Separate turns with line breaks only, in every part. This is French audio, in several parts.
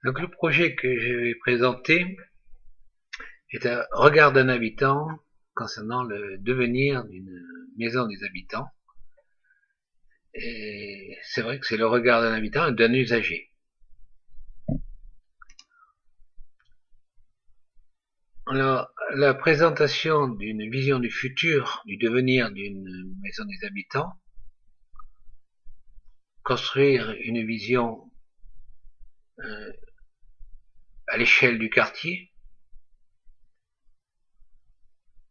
Donc le projet que je vais présenter est un regard d'un habitant concernant le devenir d'une maison des habitants. Et c'est vrai que c'est le regard d'un habitant et d'un usager. Alors, la présentation d'une vision du futur, du devenir d'une maison des habitants, construire une vision à l'échelle du quartier,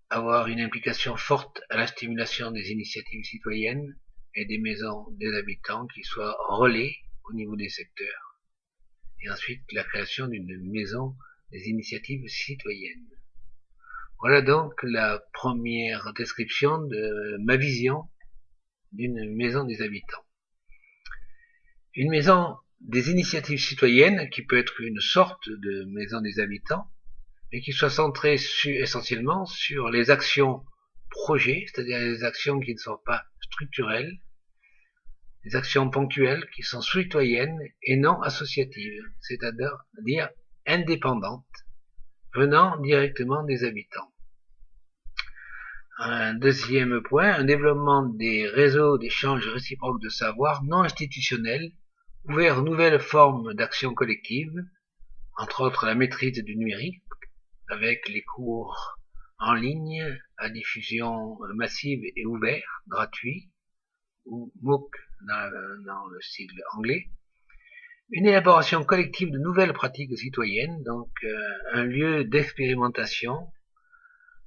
avoir une implication forte à la stimulation des initiatives citoyennes et des maisons des habitants qui soient relais au niveau des secteurs. Et ensuite, la création d'une maison des initiatives citoyennes. Voilà donc la première description de ma vision d'une maison des habitants. Une maison des initiatives citoyennes, qui peut être une sorte de maison des habitants, mais qui soit centrée essentiellement sur les actions projets, c'est-à-dire les actions qui ne sont pas structurelles, les actions ponctuelles qui sont citoyennes et non associatives, c'est-à-dire indépendantes, venant directement des habitants. Un deuxième point, un développement des réseaux d'échange réciproque de savoir non institutionnels, ouverts aux nouvelles formes d'action collective, entre autres la maîtrise du numérique, avec les cours en ligne à diffusion massive et ouverte, gratuit, ou MOOC dans le sigle anglais. Une élaboration collective de nouvelles pratiques citoyennes, donc un lieu d'expérimentation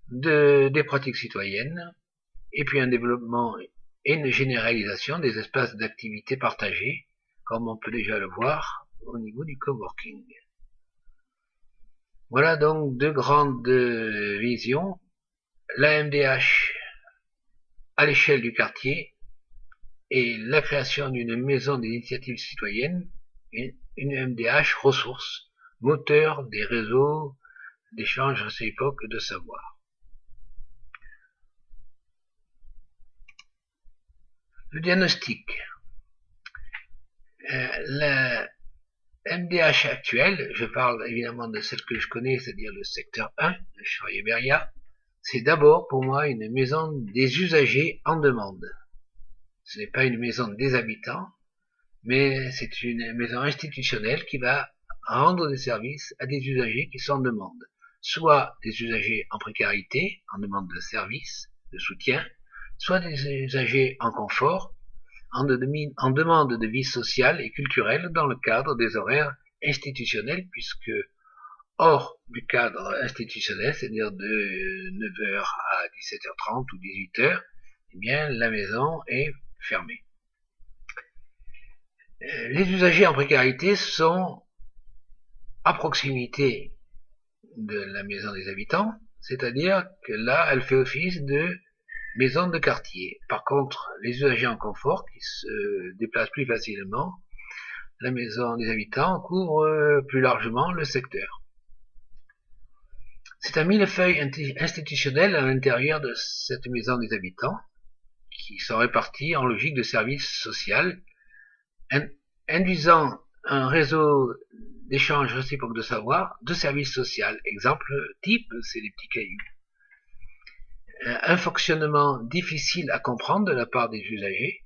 des pratiques citoyennes, et puis un développement et une généralisation des espaces d'activité partagés, comme on peut déjà le voir au niveau du coworking. Voilà donc deux grandes visions. La MDH à l'échelle du quartier et la création d'une maison des initiatives citoyennes, une MDH ressource, moteur des réseaux d'échange réciproque de savoir. Le diagnostic. La MDH actuelle, je parle évidemment de celle que je connais, c'est-à-dire le secteur 1 de Charrier-Beria, c'est d'abord pour moi une maison des usagers en demande. Ce n'est pas une maison des habitants, mais c'est une maison institutionnelle qui va rendre des services à des usagers qui sont en demande. Soit des usagers en précarité, en demande de services, de soutien, soit des usagers en confort, en demande de vie sociale et culturelle dans le cadre des horaires institutionnels, puisque hors du cadre institutionnel, c'est-à-dire de 9h à 17h30 ou 18h, eh bien, la maison est fermée. Les usagers en précarité sont à proximité de la maison des habitants, c'est-à-dire que là, elle fait office de maison de quartier. Par contre, les usagers en confort qui se déplacent plus facilement, la maison des habitants couvre plus largement le secteur. C'est un millefeuille institutionnel à l'intérieur de cette maison des habitants qui sont répartis en logique de service social, induisant un réseau d'échange réciproque de savoir, de services sociaux. Exemple type, c'est les petits cailloux. Un fonctionnement difficile à comprendre de la part des usagers.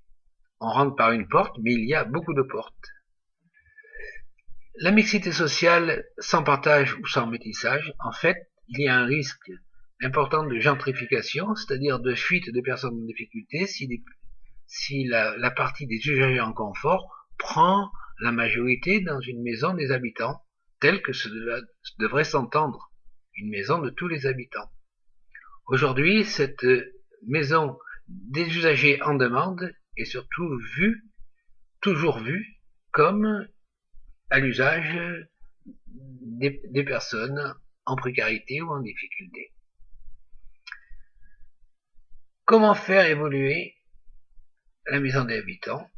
On rentre par une porte, mais il y a beaucoup de portes. La mixité sociale sans partage ou sans métissage, en fait, il y a un risque important de gentrification, c'est-à-dire de fuite de personnes en difficulté si la partie des usagers en confort prend la majorité dans une maison des habitants, telle que cela devrait s'entendre, une maison de tous les habitants. Aujourd'hui, cette maison des usagers en demande est surtout toujours vue comme à l'usage des personnes en précarité ou en difficulté. Comment faire évoluer la maison des habitants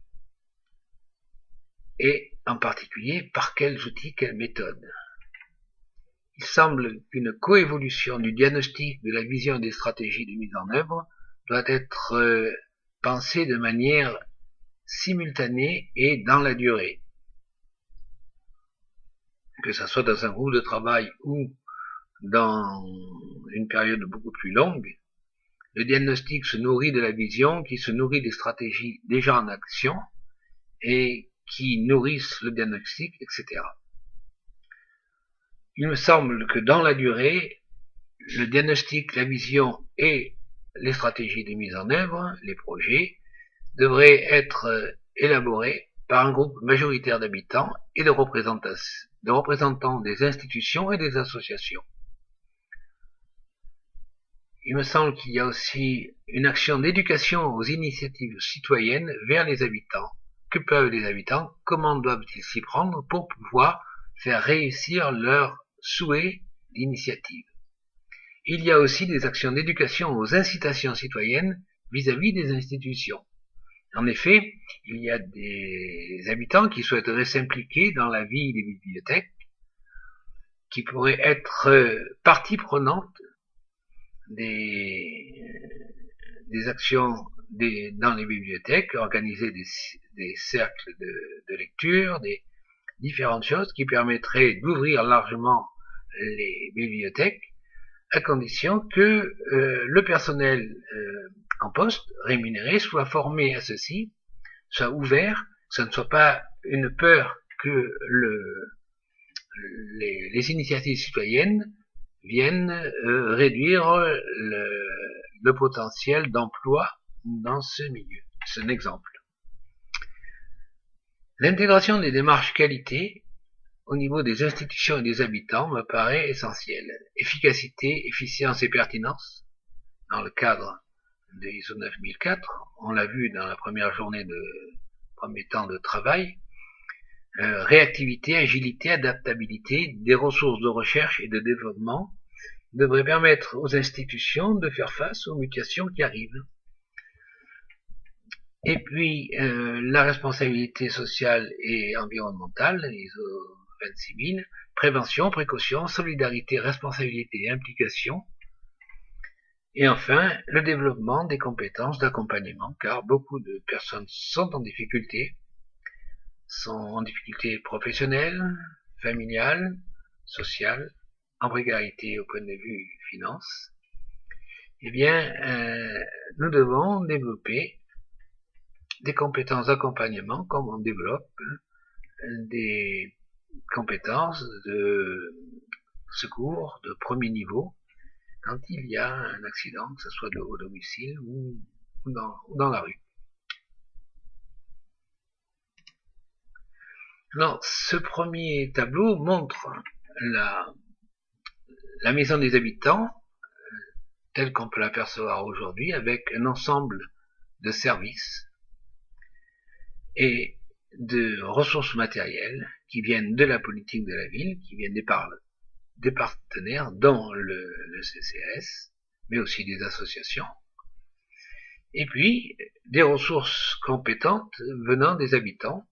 et en particulier par quels outils, quelles méthodes? Il semble qu'une coévolution du diagnostic, de la vision et des stratégies de mise en œuvre doit être pensée de manière simultanée et dans la durée. que ce soit dans un groupe de travail ou dans une période beaucoup plus longue, le diagnostic se nourrit de la vision, qui se nourrit des stratégies déjà en action et qui nourrissent le diagnostic, etc. Il me semble que dans la durée, le diagnostic, la vision et les stratégies de mise en œuvre, les projets, devraient être élaborés par un groupe majoritaire d'habitants et de représentants des institutions et des associations. Il me semble qu'il y a aussi une action d'éducation aux initiatives citoyennes vers les habitants. Que peuvent les habitants? Comment doivent-ils s'y prendre pour pouvoir faire réussir leurs souhaits d'initiative? Il y a aussi des actions d'éducation aux incitations citoyennes vis-à-vis des institutions. En effet, il y a des habitants qui souhaiteraient s'impliquer dans la vie des bibliothèques, qui pourraient être partie prenante des actions dans les bibliothèques, organiser des cercles de lecture, des différentes choses qui permettraient d'ouvrir largement les bibliothèques, à condition que le personnel en poste, rémunéré, soit formé à ceci, soit ouvert, que ce ne soit pas une peur que les initiatives citoyennes viennent réduire le potentiel d'emploi dans ce milieu. C'est un exemple. L'intégration des démarches qualité au niveau des institutions et des habitants me paraît essentielle. Efficacité, efficience et pertinence, dans le cadre de ISO 9004, on l'a vu dans la première journée premier temps de travail, réactivité, agilité, adaptabilité, des ressources de recherche et de développement devraient permettre aux institutions de faire face aux mutations qui arrivent. Et puis, la responsabilité sociale et environnementale, ISO 26000, prévention, précaution, solidarité, responsabilité et implication. Et enfin, le développement des compétences d'accompagnement, car beaucoup de personnes sont en difficulté professionnelle, familiale, sociale, en précarité au point de vue finance. Eh bien, nous devons développer des compétences d'accompagnement comme on développe des compétences de secours de premier niveau quand il y a un accident, que ce soit au domicile ou dans la rue. Alors, ce premier tableau montre la maison des habitants telle qu'on peut l'apercevoir aujourd'hui, avec un ensemble de services et de ressources matérielles qui viennent de la politique de la ville, qui viennent des partenaires, dont le CCAS, mais aussi des associations, et puis des ressources compétentes venant des habitants,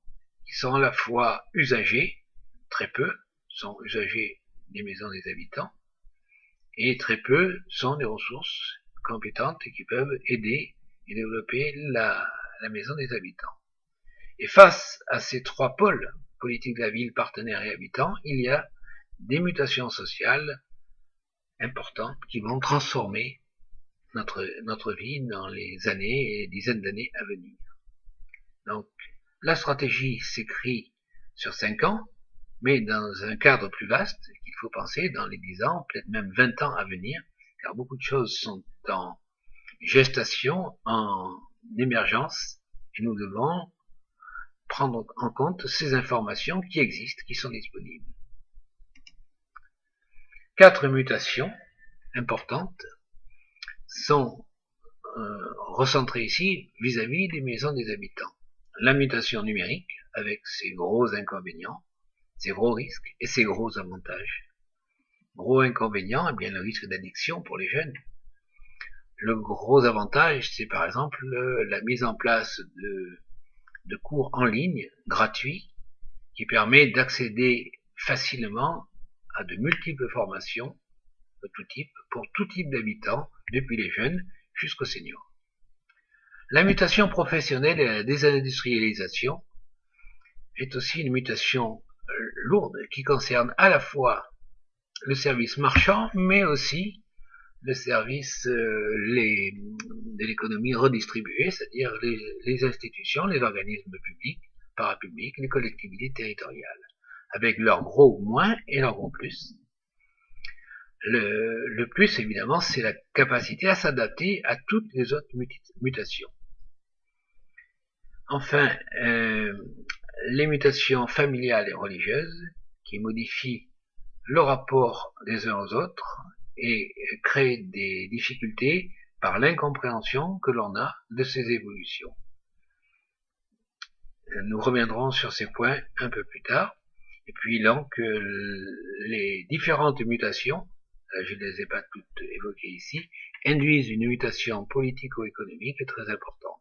qui sont à la fois usagers, très peu sont usagers des maisons des habitants, et très peu sont des ressources compétentes et qui peuvent aider et développer la maison des habitants. Et face à ces trois pôles, politique de la ville, partenaires et habitants, il y a des mutations sociales importantes qui vont transformer notre vie dans les années et dizaines d'années à venir. Donc, la stratégie s'écrit sur 5 ans, mais dans un cadre plus vaste qu'il faut penser dans les 10 ans, peut-être même 20 ans à venir, car beaucoup de choses sont en gestation, en émergence, et nous devons prendre en compte ces informations qui existent, qui sont disponibles. 4 mutations importantes sont recentrées ici vis-à-vis des maisons des habitants. La mutation numérique, avec ses gros inconvénients, ses gros risques et ses gros avantages. Gros inconvénient, eh bien le risque d'addiction pour les jeunes. Le gros avantage, c'est par exemple la mise en place de cours en ligne gratuits qui permet d'accéder facilement à de multiples formations de tout type, pour tout type d'habitants, depuis les jeunes jusqu'aux seniors. La mutation professionnelle et la désindustrialisation est aussi une mutation lourde qui concerne à la fois le service marchand, mais aussi le service de l'économie redistribuée, c'est-à-dire les institutions, les organismes publics, parapublics, les collectivités territoriales, avec leur gros moins et leur gros plus. Le plus, évidemment, c'est la capacité à s'adapter à toutes les autres mutations. Enfin, les mutations familiales et religieuses qui modifient le rapport des uns aux autres et créent des difficultés par l'incompréhension que l'on a de ces évolutions. Nous reviendrons sur ces points un peu plus tard. Et puis donc, les différentes mutations, je ne les ai pas toutes évoquées ici, induisent une mutation politico-économique très importante.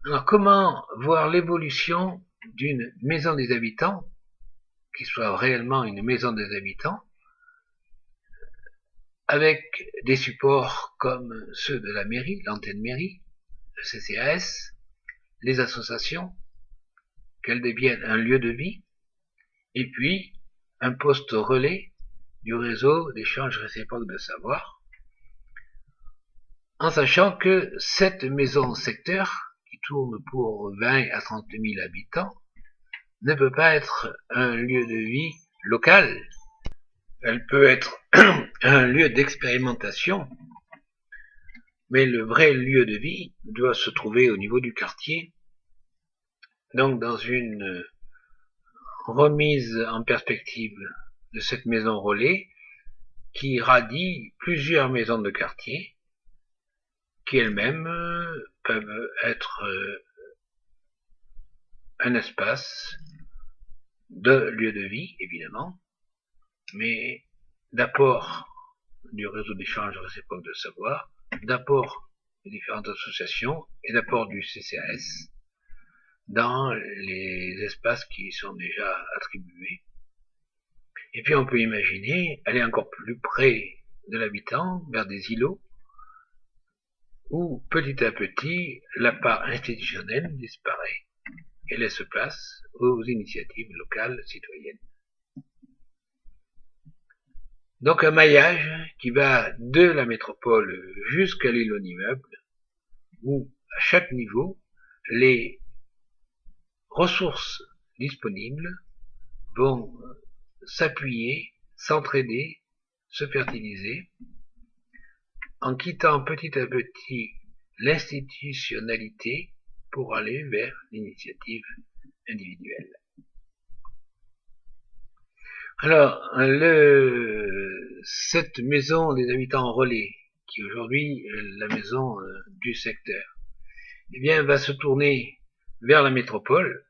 Alors, comment voir l'évolution d'une maison des habitants, qui soit réellement une maison des habitants, avec des supports comme ceux de la mairie, l'antenne mairie, le CCAS, les associations, qu'elles deviennent un lieu de vie, et puis un poste relais du réseau d'échange réciproque de savoir, en sachant que cette maison secteur, qui tourne pour 20 à 30 000 habitants, ne peut pas être un lieu de vie local. Elle peut être un lieu d'expérimentation, mais le vrai lieu de vie doit se trouver au niveau du quartier, donc dans une remise en perspective de cette maison relais qui radie plusieurs maisons de quartier qui elles-mêmes peuvent être un espace de lieu de vie, évidemment, mais d'apport du réseau d'échange réciproque de savoir, d'apport des différentes associations et d'apport du CCAS dans les espaces qui sont déjà attribués. Et puis on peut imaginer aller encore plus près de l'habitant, vers des îlots, où petit à petit la part institutionnelle disparaît et laisse place aux initiatives locales citoyennes. Donc un maillage qui va de la métropole jusqu'à l'îlot d'immeuble, où à chaque niveau, les ressources disponibles vont s'appuyer, s'entraider, se fertiliser, en quittant petit à petit l'institutionnalité pour aller vers l'initiative individuelle. Alors, cette maison des habitants relais, qui est aujourd'hui la maison du secteur, eh bien, va se tourner vers la métropole,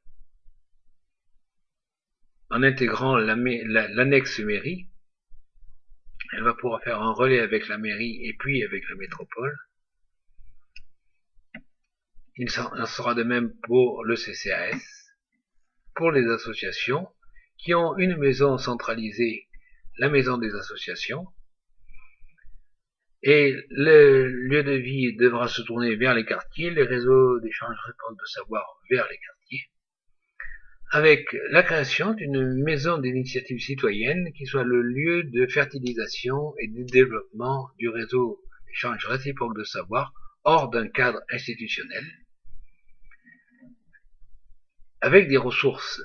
en intégrant l'annexe mairie. Elle va pouvoir faire un relais avec la mairie et puis avec la métropole. Il en sera de même pour le CCAS, pour les associations qui ont une maison centralisée, la maison des associations, et le lieu de vie devra se tourner vers les quartiers, les réseaux d'échange réciproque de savoir vers les quartiers, avec la création d'une maison d'initiative citoyenne qui soit le lieu de fertilisation et de développement du réseau d'échange réciproque de savoir hors d'un cadre institutionnel, avec des ressources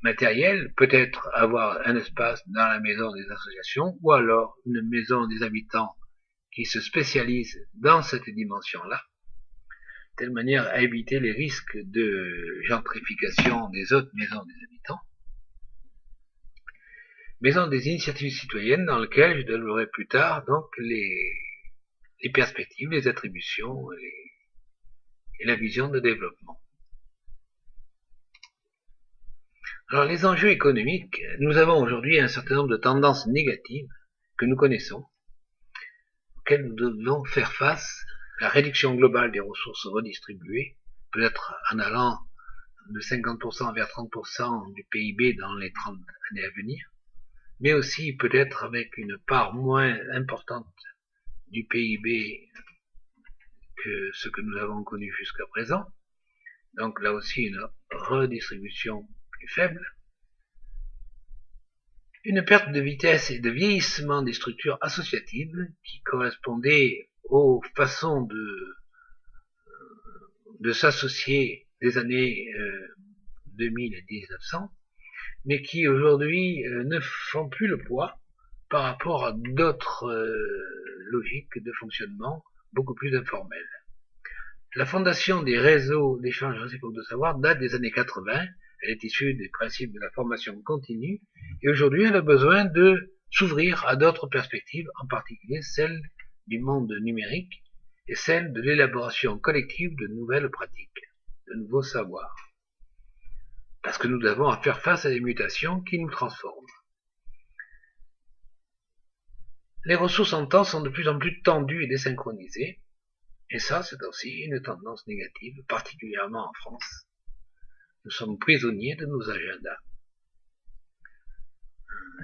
matérielles, peut-être avoir un espace dans la maison des associations, ou alors une maison des habitants qui se spécialise dans cette dimension-là, de telle manière à éviter les risques de gentrification des autres maisons des habitants. Maison des initiatives citoyennes dans lesquelles je développerai plus tard donc les perspectives, les attributions et la vision de développement. Alors les enjeux économiques, nous avons aujourd'hui un certain nombre de tendances négatives que nous connaissons, auxquelles nous devons faire face. La réduction globale des ressources redistribuées, peut-être en allant de 50% vers 30% du PIB dans les 30 années à venir, mais aussi peut-être avec une part moins importante du PIB que ce que nous avons connu jusqu'à présent. Donc là aussi une redistribution plus faible. Une perte de vitesse et de vieillissement des structures associatives qui correspondaient aux façons de s'associer des années 2000 et 1900, mais qui aujourd'hui ne font plus le poids par rapport à d'autres logiques de fonctionnement beaucoup plus informelles. La fondation des réseaux d'échange réciproque de savoir date des années 80, elle est issue des principes de la formation continue, et aujourd'hui elle a besoin de s'ouvrir à d'autres perspectives, en particulier celle du monde numérique et celle de l'élaboration collective de nouvelles pratiques, de nouveaux savoirs. Parce que nous avons à faire face à des mutations qui nous transforment. Les ressources en temps sont de plus en plus tendues et désynchronisées, et ça c'est aussi une tendance négative, particulièrement en France. Nous sommes prisonniers de nos agendas.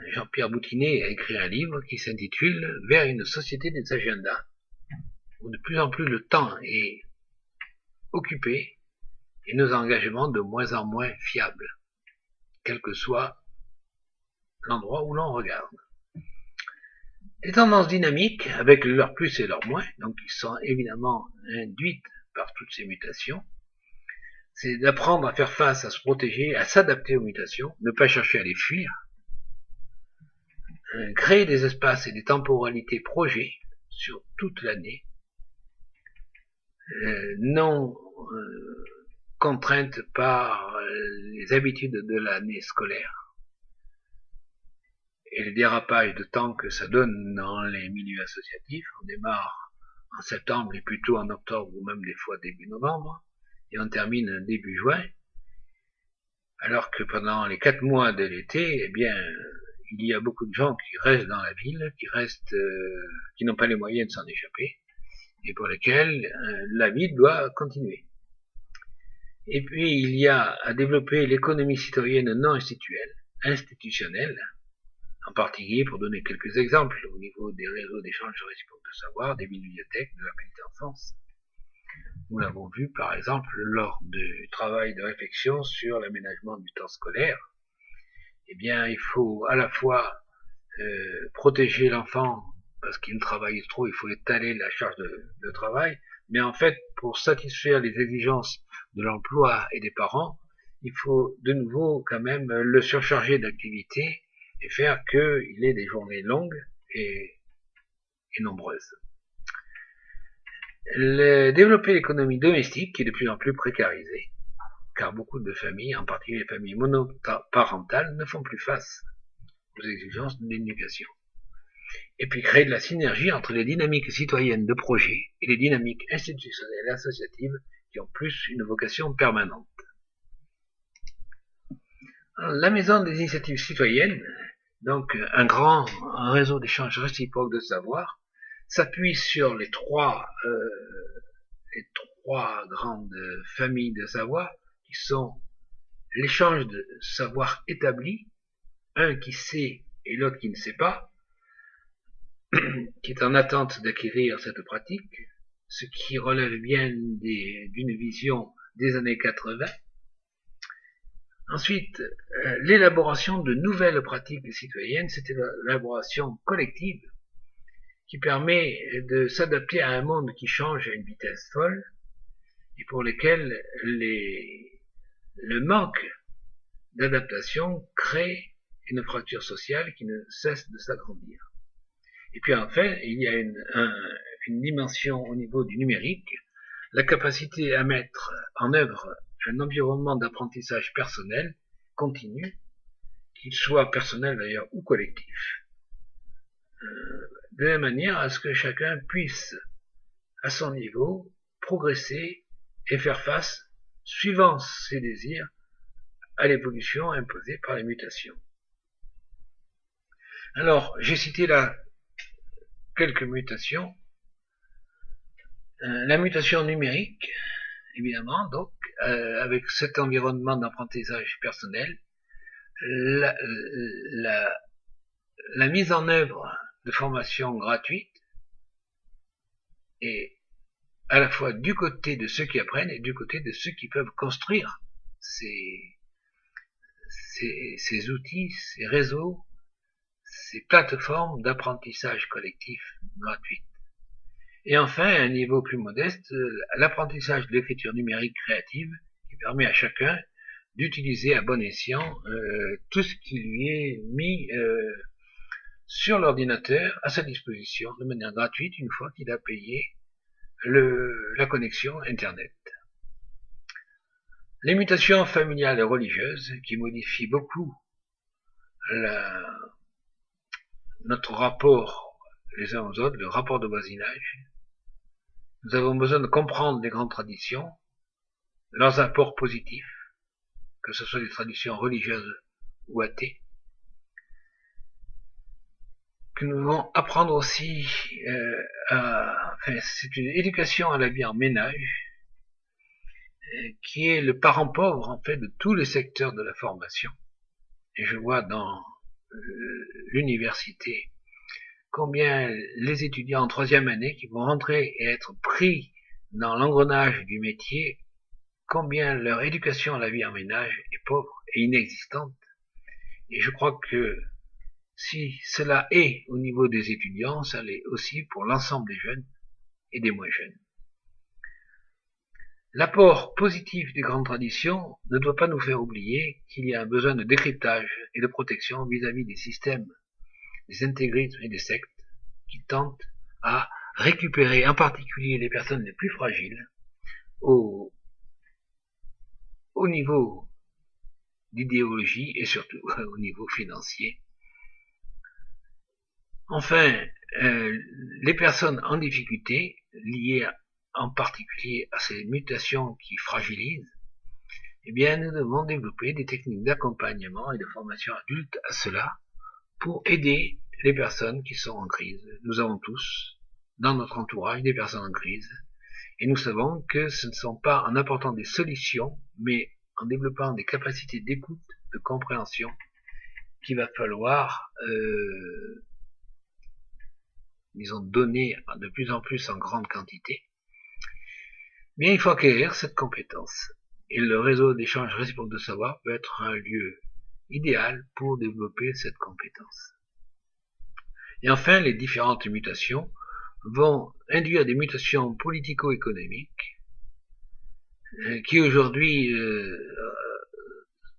Jean-Pierre Boutinet a écrit un livre qui s'intitule « Vers une société des agendas », où de plus en plus le temps est occupé et nos engagements de moins en moins fiables, quel que soit l'endroit où l'on regarde. Les tendances dynamiques, avec leurs plus et leurs moins, donc qui sont évidemment induites par toutes ces mutations, c'est d'apprendre à faire face, à se protéger, à s'adapter aux mutations, ne pas chercher à les fuir, créer des espaces et des temporalités projets sur toute l'année, non contraintes par les habitudes de l'année scolaire et les dérapages de temps que ça donne dans les milieux associatifs. On démarre en septembre et plutôt en octobre ou même des fois début novembre, et on termine début juin, alors que pendant les 4 mois de l'été, eh bien, il y a beaucoup de gens qui restent dans la ville, qui n'ont pas les moyens de s'en échapper, et pour lesquels la vie doit continuer. Et puis il y a à développer l'économie citoyenne non institutionnelle, en particulier pour donner quelques exemples au niveau des réseaux d'échange réciproque de savoir, des bibliothèques, de la petite enfance. Nous l'avons vu par exemple lors du travail de réflexion sur l'aménagement du temps scolaire. Eh bien, il faut à la fois protéger l'enfant parce qu'il travaille trop, il faut étaler la charge de travail, mais en fait, pour satisfaire les exigences de l'emploi et des parents, il faut de nouveau quand même le surcharger d'activités et faire qu'il ait des journées longues et nombreuses. Développer l'économie domestique qui est de plus en plus précarisée, car beaucoup de familles, en particulier les familles monoparentales, ne font plus face aux exigences de l'éducation. Et puis créer de la synergie entre les dynamiques citoyennes de projet et les dynamiques institutionnelles et associatives qui ont plus une vocation permanente. Alors, la maison des initiatives citoyennes, donc un réseau d'échanges réciproques de savoir, s'appuie sur les trois grandes familles de savoir qui sont l'échange de savoir établi, un qui sait et l'autre qui ne sait pas, qui est en attente d'acquérir cette pratique, ce qui relève bien d'une vision des années 80. Ensuite, l'élaboration de nouvelles pratiques citoyennes, c'est l'élaboration collective qui permet de s'adapter à un monde qui change à une vitesse folle et pour lesquels le manque d'adaptation crée une fracture sociale qui ne cesse de s'agrandir. Et puis enfin, il y a une dimension au niveau du numérique, la capacité à mettre en œuvre un environnement d'apprentissage personnel continu, qu'il soit personnel d'ailleurs ou collectif, de la manière à ce que chacun puisse, à son niveau, progresser et faire face, suivant ses désirs, à l'évolution imposée par les mutations. Alors, j'ai cité là quelques mutations. La mutation numérique, évidemment, donc, avec cet environnement d'apprentissage personnel, la mise en œuvre de formations gratuites et à la fois du côté de ceux qui apprennent et du côté de ceux qui peuvent construire ces outils, ces réseaux, ces plateformes d'apprentissage collectif gratuites. Et enfin, à un niveau plus modeste, l'apprentissage de l'écriture numérique créative qui permet à chacun d'utiliser à bon escient tout ce qui lui est mis sur l'ordinateur à sa disposition de manière gratuite une fois qu'il a payé la connexion Internet. Les mutations familiales et religieuses qui modifient beaucoup notre rapport les uns aux autres, le rapport de voisinage. Nous avons besoin de comprendre les grandes traditions, leurs apports positifs, que ce soit des traditions religieuses ou athées, que nous devons apprendre aussi c'est une éducation à la vie en ménage, qui est le parent pauvre en fait de tous les secteurs de la formation. Et je vois dans l'université combien les étudiants en 3e année qui vont rentrer et être pris dans l'engrenage du métier, combien leur éducation à la vie en ménage est pauvre et inexistante. Et je crois que si cela est au niveau des étudiants, ça l'est aussi pour l'ensemble des jeunes et des moins jeunes. L'apport positif des grandes traditions ne doit pas nous faire oublier qu'il y a un besoin de décryptage et de protection vis-à-vis des systèmes, des intégrismes et des sectes qui tentent à récupérer en particulier les personnes les plus fragiles au niveau d'idéologie et surtout au niveau financier. Enfin, les personnes en difficulté, liées en particulier à ces mutations qui fragilisent, eh bien, nous devons développer des techniques d'accompagnement et de formation adulte à cela pour aider les personnes qui sont en crise. Nous avons tous, dans notre entourage, des personnes en crise, et nous savons que ce ne sont pas en apportant des solutions, mais en développant des capacités d'écoute, de compréhension, qu'il va falloir disons, donner de plus en plus en grande quantité. Mais il faut acquérir cette compétence. Et le réseau d'échange réciproque de savoir peut être un lieu idéal pour développer cette compétence. Et enfin, les différentes mutations vont induire des mutations politico-économiques qui aujourd'hui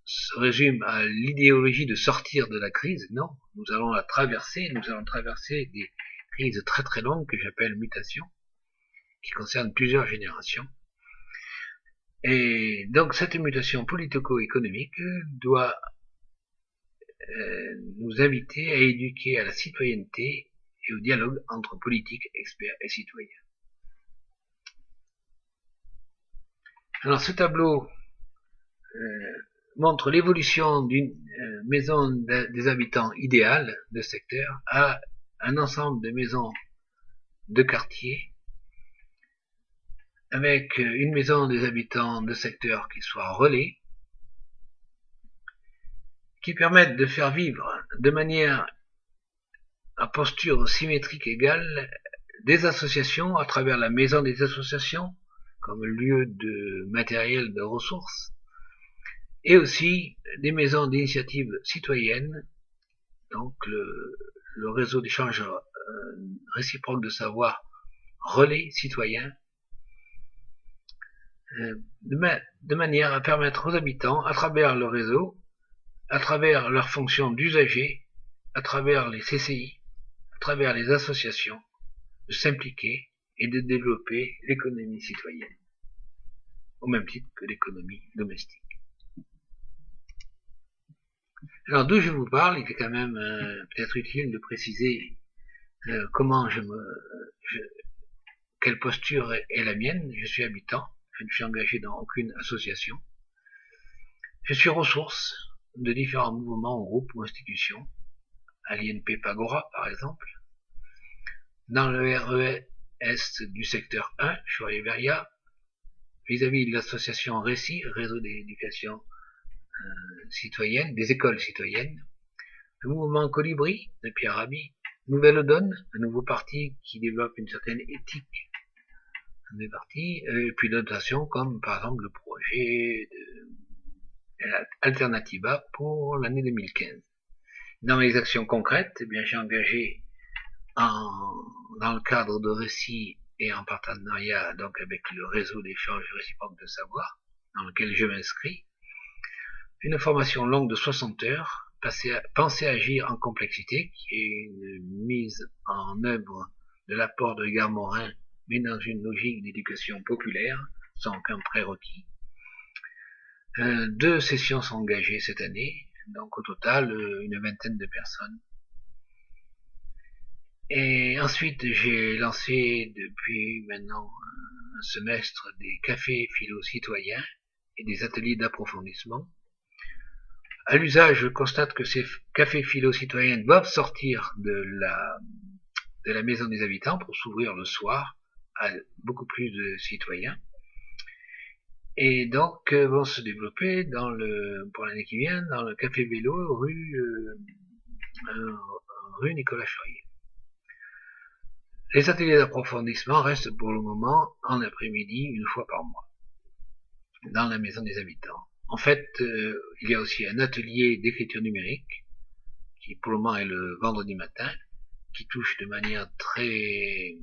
se résument à l'idéologie de sortir de la crise. Non, nous allons la traverser, nous allons traverser des crises très très longues que j'appelle mutations, qui concernent plusieurs générations. Et donc cette mutation politico-économique doit nous inviter à éduquer à la citoyenneté et au dialogue entre politiques, experts et citoyens. Alors ce tableau montre l'évolution d'une maison des habitants idéale de secteur à un ensemble de maisons de quartier avec une maison des habitants de secteur qui soit relais, qui permettent de faire vivre de manière à posture symétrique égale des associations à travers la maison des associations comme lieu de matériel de ressources, et aussi des maisons d'initiative citoyenne, donc le réseau d'échange réciproque de savoir relais citoyen, de manière à permettre aux habitants, à travers le réseau, à travers leurs fonctions d'usagers, à travers les CCI, à travers les associations, de s'impliquer et de développer l'économie citoyenne, au même titre que l'économie domestique. Alors d'où je vous parle, il est quand même peut-être utile de préciser comment quelle posture est la mienne. Je suis habitant, je ne suis engagé dans aucune association. Je suis ressource de différents mouvements, groupes ou institutions, à l'INP Pagora par exemple, dans le RES du secteur 1, Chouré-Veria, vis-à-vis de l'association RECI, Réseau d'éducation citoyenne, des écoles citoyennes, le mouvement Colibri de Pierre Rabhi, Nouvelle Donne, un nouveau parti qui développe une certaine éthique des parties, et puis d'autres actions comme par exemple le projet Alternativa pour l'année 2015. Dans les actions concrètes, eh bien, j'ai engagé dans le cadre de récits et en partenariat donc avec le réseau d'échange réciproque de savoir, dans lequel je m'inscris, une formation longue de 60 heures, Penser agir en complexité, qui est une mise en œuvre de l'apport de Edgar Morin, mais dans une logique d'éducation populaire, sans aucun prérequis. 2 sessions sont engagées cette année, donc au total une vingtaine de personnes. Et ensuite j'ai lancé depuis maintenant un semestre des cafés philo-citoyens et des ateliers d'approfondissement. À l'usage, je constate que ces cafés philo-citoyens doivent sortir de la maison des habitants pour s'ouvrir le soir à beaucoup plus de citoyens. Et donc vont se développer pour l'année qui vient dans le café vélo rue Nicolas Charrier. Les ateliers d'approfondissement restent pour le moment en après-midi, une fois par mois, dans la maison des habitants. En fait, il y a aussi un atelier d'écriture numérique, qui pour le moment est le vendredi matin, qui touche de manière très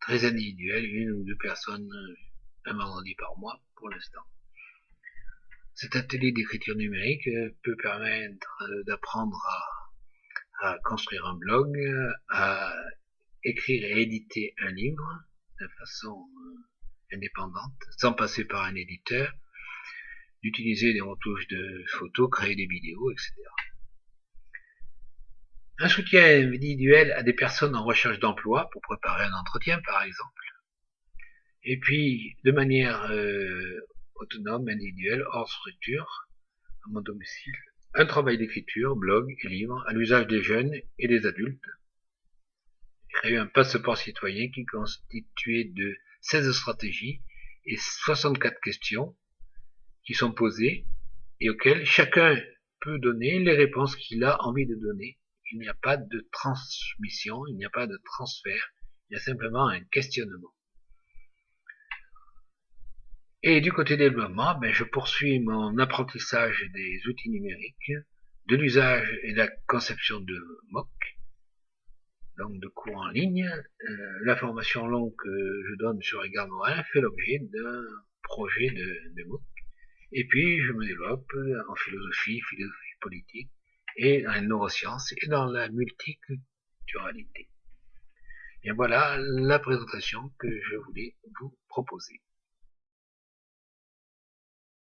individuelle, 1 ou 2 personnes, un vendredi par mois pour l'instant. Cet atelier d'écriture numérique peut permettre d'apprendre à construire un blog, à écrire et éditer un livre de façon indépendante, sans passer par un éditeur, d'utiliser des retouches de photos, créer des vidéos, etc. Un soutien individuel à des personnes en recherche d'emploi pour préparer un entretien, par exemple. Et puis, de manière autonome, individuelle, hors structure, à mon domicile, un travail d'écriture, blog et livre, à l'usage des jeunes et des adultes. Créer un passeport citoyen qui constituait de 16 stratégies et 64 questions qui sont posées et auxquelles chacun peut donner les réponses qu'il a envie de donner. Il n'y a pas de transmission, il n'y a pas de transfert, il y a simplement un questionnement. Et du côté développement, je poursuis mon apprentissage des outils numériques, de l'usage et de la conception de MOOC, donc de cours en ligne. La formation longue que je donne sur Edgar Morin fait l'objet d'un projet de MOOC. Et puis je me développe en philosophie politique, et dans les neurosciences et dans la multiculturalité. Et voilà la présentation que je voulais vous proposer.